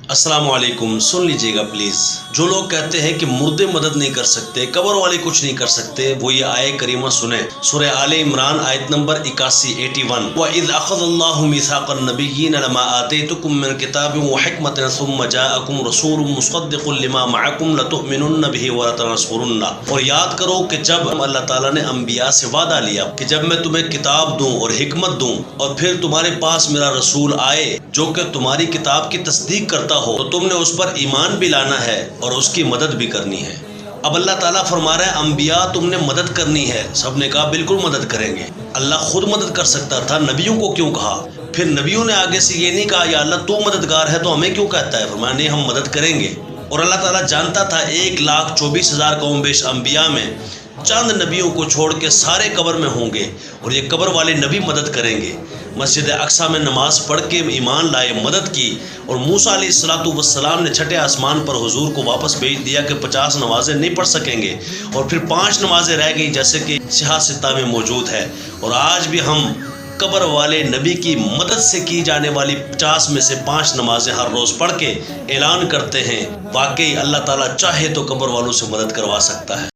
السلام علیکم، سن لیجئے گا پلیز۔ جو لوگ کہتے ہیں کہ مردے مدد نہیں کر سکتے، قبر والے کچھ نہیں کر سکتے، وہ یہ آیت کریمہ سنیں۔ سورہ آل عمران آیت نمبر 81 وَإِذْ أَخَذَ اللَّهُ مِيثَاقَ النَّبِيِّينَ لَمَا آتَيْتُكُم مِّن كِتَابٍ وَحِكْمَةٍ ثُمَّ جَاءَكُمْ رَسُولٌ مُّصَدِّقٌ لِّمَا مَعَكُمْ لَتُؤْمِنُنَّ بِهِ وَلَتَنصُرُنَّهُ۔ اور یاد کرو کہ جب اللہ تعالیٰ نے انبیاء سے وعدہ لیا کہ جب میں تمہیں کتاب دوں اور حکمت دوں اور پھر تمہارے پاس میرا رسول آئے جو کہ تمہاری کتاب کی تصدیق کرتا ہو تو تم نے اس پر ایمان بھی لانا ہے اور اس کی مدد بھی کرنی ہے۔ اب اللہ تعالیٰ فرما رہا ہے انبیاء تم نے مدد کرنی ہے۔ سب نے کہا بالکل مدد کریں گے۔ اللہ خود مدد کر سکتا تھا، نبیوں کو کیوں کہا؟ پھر نبیوں نے آگے سے یہ نہیں کہا یا اللہ تو مددگار ہے تو ہمیں کیوں کہتا ہے؟ فرمایا نہیں، ہم مدد کریں گے۔ اور اللہ تعالیٰ جانتا تھا 1,24,000 کم بیش انبیاء میں چند نبیوں کو چھوڑ کے سارے قبر میں ہوں گے اور یہ قبر والے نبی مدد کریں گے۔ مسجد اقصیٰ میں نماز پڑھ کے ایمان لائے، مدد کی، اور موسیٰ علیہ السلام نے چھٹے آسمان پر حضور کو واپس بھیج دیا کہ 50 نمازیں نہیں پڑھ سکیں گے، اور پھر 5 نمازیں رہ گئی جیسے کہ صحیح ستہ میں موجود ہے۔ اور آج بھی ہم قبر والے نبی کی مدد سے کی جانے والی 50 میں سے 5 نمازیں ہر روز پڑھ کے اعلان کرتے ہیں واقعی اللہ تعالیٰ چاہے تو قبر والوں سے مدد کروا سکتا ہے۔